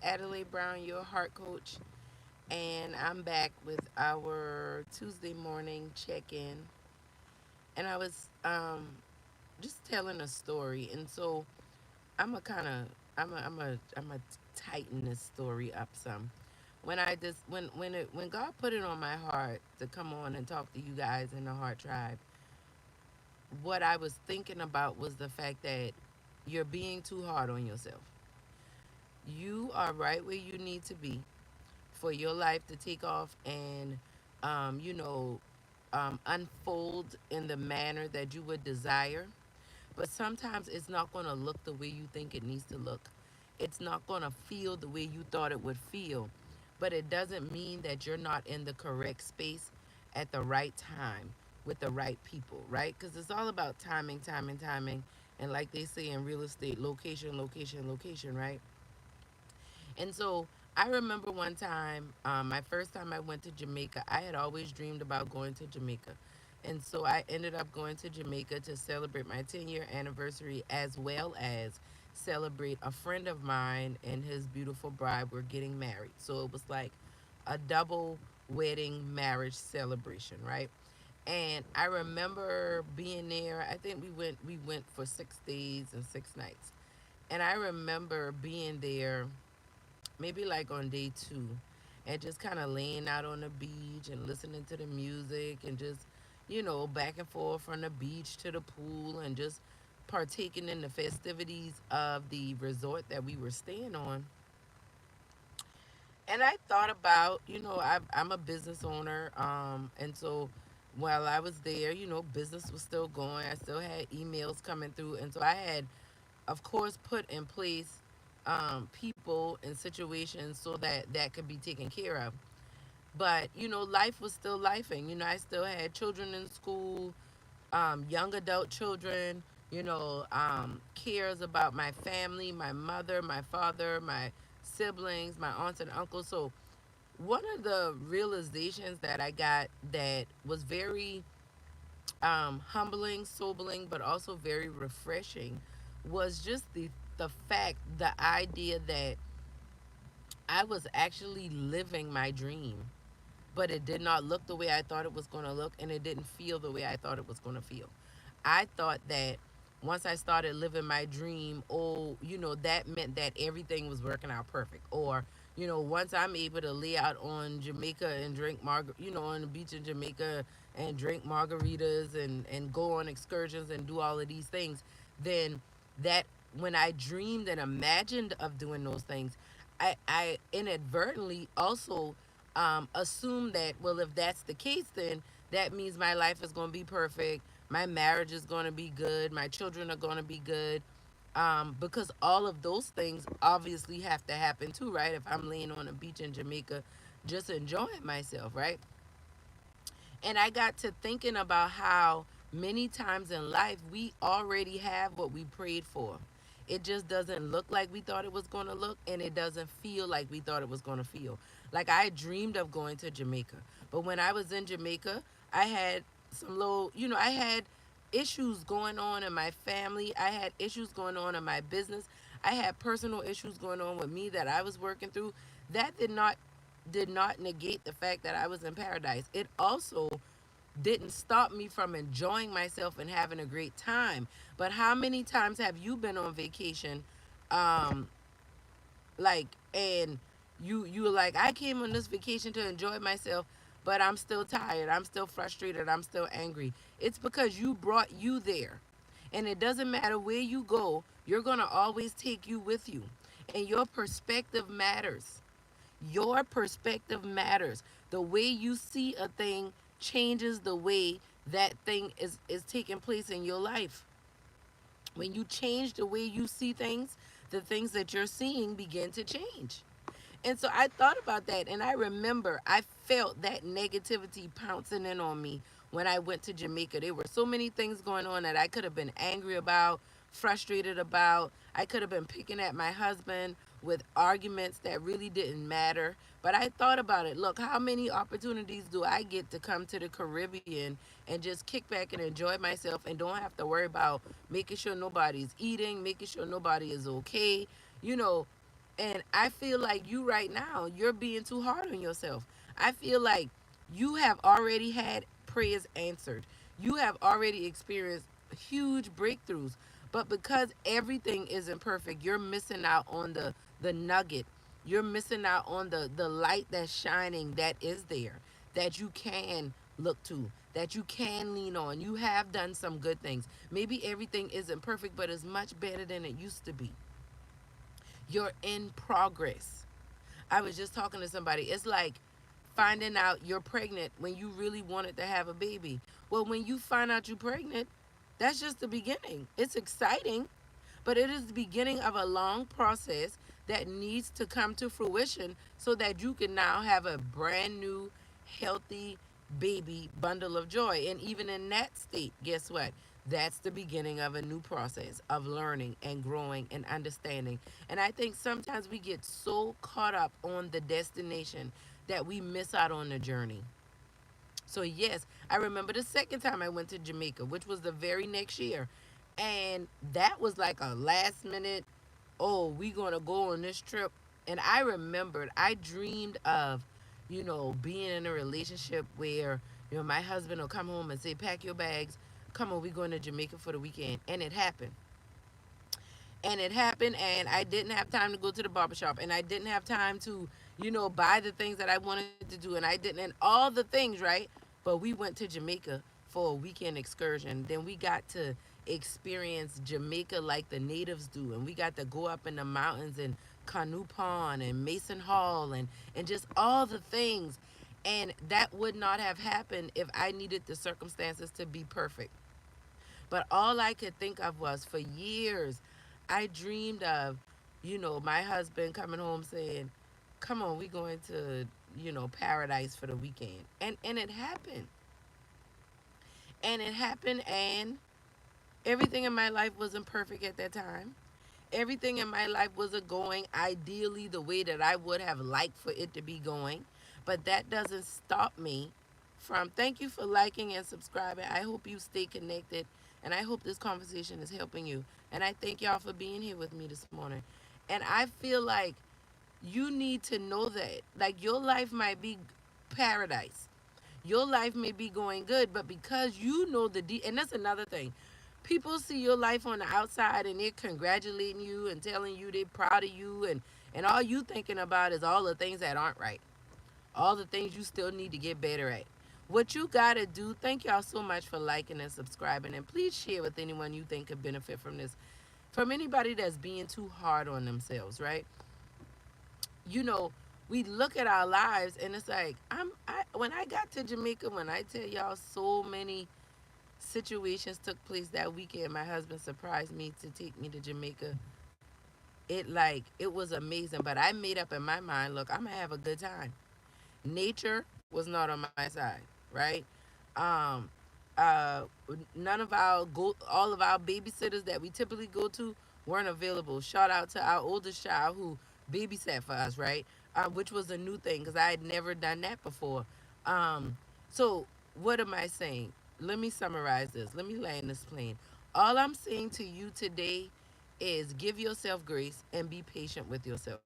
Adelai Brown, your heart coach, and I'm back with our Tuesday morning check in. And I was just telling a story, and so I'm a kind of I'm a tighten this story up some. When I just when God put it on my heart to come on and talk to you guys in the Heart Tribe, what I was thinking about was the fact that you're being too hard on yourself. You are right where you need to be for your life to take off and, um, you know, unfold in the manner that you would desire. But sometimes it's not going to look the way you think it needs to look. It's not going to feel the way you thought it would feel. But it doesn't mean that you're not in the correct space at the right time with the right people, right? Because it's all about timing, timing, timing. And like they say in real estate, location, location, location, right? And so I remember one time, my first time I went to Jamaica, I had always dreamed about going to Jamaica. And so I ended up going to Jamaica to celebrate my 10-year anniversary as well as celebrate a friend of mine and his beautiful bride were getting married. So it was like a double wedding marriage celebration, right? And I remember being there. I think we went for 6 days and 6 nights. And I remember being there maybe like on day two, and just kind of laying out on the beach and listening to the music and just, back and forth from the beach to the pool and just partaking in the festivities of the resort that we were staying on. And I thought about, I'm a business owner, and so while I was there, business was still going. I still had emails coming through, and so I had, of course, put in place people and situations so that that could be taken care of. But life was still lifing. I still had children in school, young adult children. Cares about my family, my mother, my father, my siblings, my aunts and uncles. So one of the realizations that I got that was very humbling, sobering, but also very refreshing was just the fact, the idea that I was actually living my dream, but it did not look the way I thought it was going to look, and it didn't feel the way I thought it was going to feel. I thought that once I started living my dream, oh, that meant that everything was working out perfect. Or, once I'm able to lay out on Jamaica and drink on the beach in Jamaica and drink margaritas and go on excursions and do all of these things, then that when I dreamed and imagined of doing those things, I inadvertently also assume that, well, if that's the case, then that means my life is going to be perfect, my marriage is going to be good, my children are going to be good, because all of those things obviously have to happen too, right? If I'm laying on a beach in Jamaica just enjoying myself, right? And I got to thinking about how many times in life we already have what we prayed for. It just doesn't look like we thought it was going to look, and it doesn't feel like we thought it was going to feel. Like I dreamed of going to Jamaica, but when I was in Jamaica, I had some little, I had issues going on in my family. I had issues going on in my business. I had personal issues going on with me that I was working through. That did not negate the fact that I was in paradise. It also didn't stop me from enjoying myself and having a great time. But how many times have you been on vacation, um, like, and you were like, I came on this vacation to enjoy myself, but I'm still tired, I'm still frustrated, I'm still angry. It's because you brought you there. And it doesn't matter where you go, you're going to always take you with you. And your perspective matters. Your perspective matters. The way you see a thing changes the way that thing is taking place in your life. When you change the way you see things, the things that you're seeing begin to change. And so I thought about that, and I remember I felt that negativity pouncing in on me when I went to Jamaica. There were so many things going on that I could have been angry about, frustrated about. I could have been picking at my husband with arguments that really didn't matter. But I thought about it. Look, how many opportunities do I get to come to the Caribbean and just kick back and enjoy myself and don't have to worry about making sure nobody's eating, making sure nobody is okay, you know, And I feel like you right now, you're being too hard on yourself. I feel like you have already had prayers answered. You have already experienced huge breakthroughs. But because everything isn't perfect, you're missing out on the nugget. You're missing out on the light that's shining that is there, that you can look to, that you can lean on. You have done some good things. Maybe everything isn't perfect, but it's much better than it used to be. You're in progress. I was just talking to somebody. It's like finding out you're pregnant when you really wanted to have a baby. Well, when you find out you're pregnant, that's just the beginning. It's exciting, but it is the beginning of a long process that needs to come to fruition so that you can now have a brand new, healthy baby bundle of joy. And even in that state, guess what? That's the beginning of a new process of learning and growing and understanding. And I think sometimes we get so caught up on the destination that we miss out on the journey. So yes, I remember the second time I went to Jamaica, which was the very next year. And that was like a last minute, oh, we gonna go on this trip. And I remembered I dreamed of, being in a relationship where, my husband will come home and say, pack your bags, come on, we going to Jamaica for the weekend. And it happened. And it happened, and I didn't have time to go to the barbershop, and I didn't have time to, buy the things that I wanted to do, and I didn't, and all the things, right? But we went to Jamaica for a weekend excursion. Then we got to experience Jamaica like the natives do, and we got to go up in the mountains and Canoe Pond and Mason Hall and just all the things. And that would not have happened if I needed the circumstances to be perfect. But all I could think of was for years, I dreamed of, my husband coming home saying, come on, we going to, paradise for the weekend. And it happened. And it happened, and everything in my life wasn't perfect at that time. Everything in my life wasn't going ideally the way that I would have liked for it to be going. But that doesn't stop me from, thank you for liking and subscribing. I hope you stay connected, and I hope this conversation is helping you. And I thank y'all for being here with me this morning. And I feel like you need to know that. Like, your life might be paradise. Your life may be going good, but because you know and that's another thing. People see your life on the outside and they're congratulating you and telling you they're proud of you, and all you thinking about is all the things that aren't right, all the things you still need to get better at. What you gotta do, thank y'all so much for liking and subscribing, and please share with anyone you think could benefit from this. From anybody that's being too hard on themselves, right? You know, we look at our lives and it's like, when I got to Jamaica, when I tell y'all, so many situations took place that weekend. My husband surprised me to take me to Jamaica. It was amazing, but I made up in my mind, look, I'm gonna have a good time. Nature was not on my side, right? Um, uh, none of all of our babysitters that we typically go to weren't available. Shout out to our oldest child who babysat for us, right? Which was a new thing because I had never done that before. Um, so what am I saying? Let me summarize this. Let me land this plane. All I'm saying to you today is give yourself grace and be patient with yourself.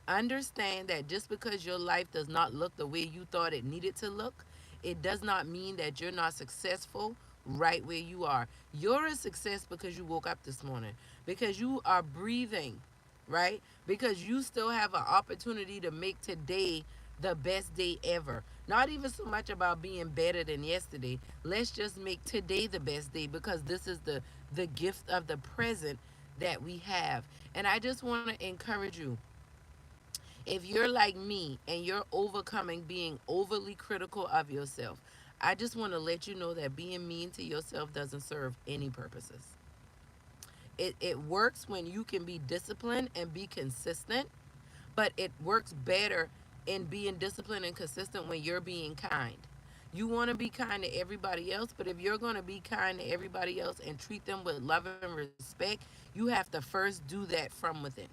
Understand that just because your life does not look the way you thought it needed to look, it does not mean that you're not successful right where you are. You're a success because you woke up this morning, because you are breathing, right? Because you still have an opportunity to make today the best day ever. Not even so much about being better than yesterday. Let's just make today the best day because this is the gift of the present that we have. And I just want to encourage you, if you're like me and you're overcoming being overly critical of yourself, I just want to let you know that being mean to yourself doesn't serve any purposes. It works when you can be disciplined and be consistent, but it works better in being disciplined and consistent when you're being kind. You want to be kind to everybody else, but if you're going to be kind to everybody else and treat them with love and respect, you have to first do that from within.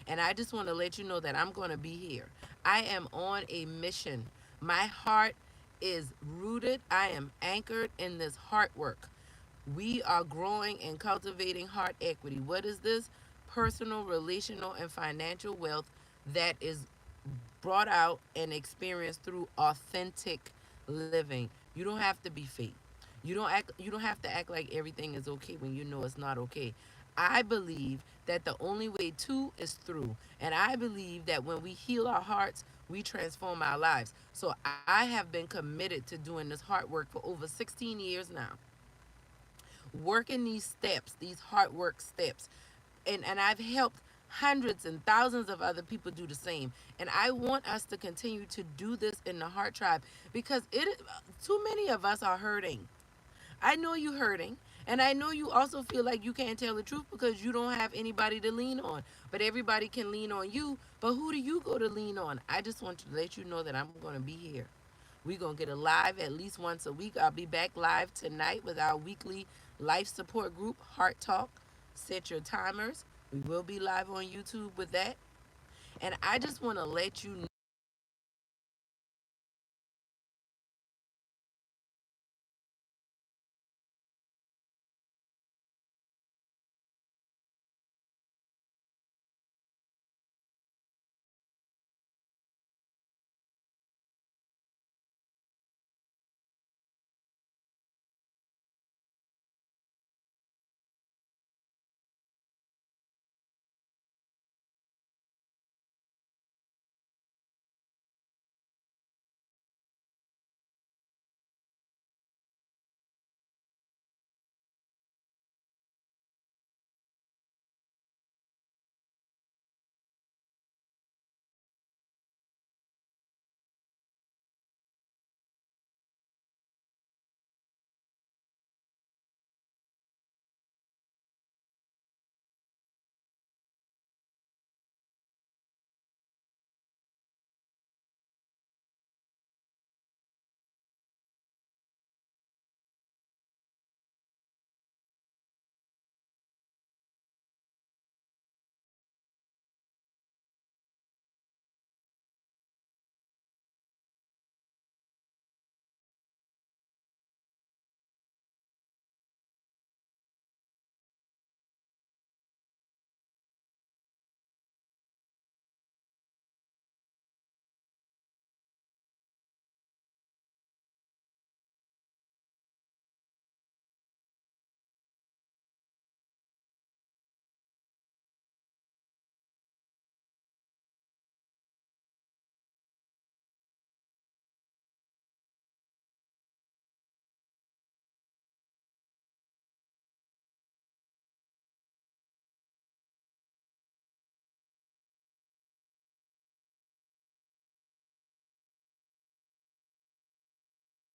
And I just want to let you know that I'm going to be here. I am on a mission. My heart is rooted, I am anchored in this heart work. We are growing and cultivating heart equity. What is this? personal, relational, and financial wealth that is brought out and experienced through authentic living. You don't have to be fake. You don't have to act like everything is okay when you know it's not okay. I believe that the only way to is through. And I believe that when we heal our hearts, we transform our lives. So I have been committed to doing this hard work for over 16 years now, working these steps, these hard work steps. And I've helped hundreds and thousands of other people do the same. And I want us to continue to do this in the Heart Tribe because too many of us are hurting. I know you hurting. And I know you also feel like you can't tell the truth because you don't have anybody to lean on. But everybody can lean on you. But who do you go to lean on? I just want to let you know that I'm going to be here. We're going to get a live at least once a week. I'll be back live tonight with our weekly life support group, Heart Talk. Set your timers. We will be live on YouTube with that. And I just want to let you